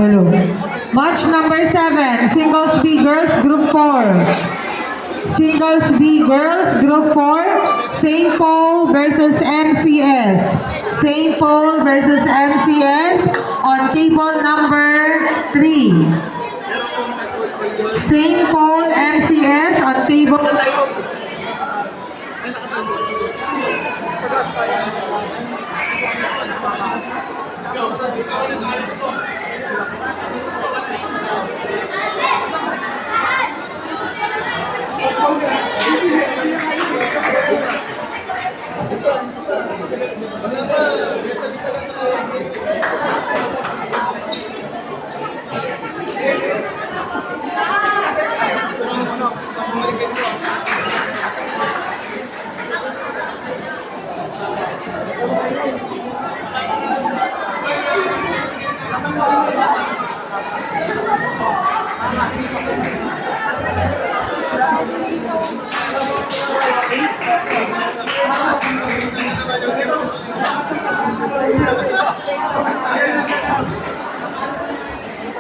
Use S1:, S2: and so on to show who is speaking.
S1: Hello. Match number 7, Singles B Girls Group 4. Singles B Girls Group 4, St. Paul versus MCS. St. Paul versus MCS on table number 3. St. Paul MCS on table.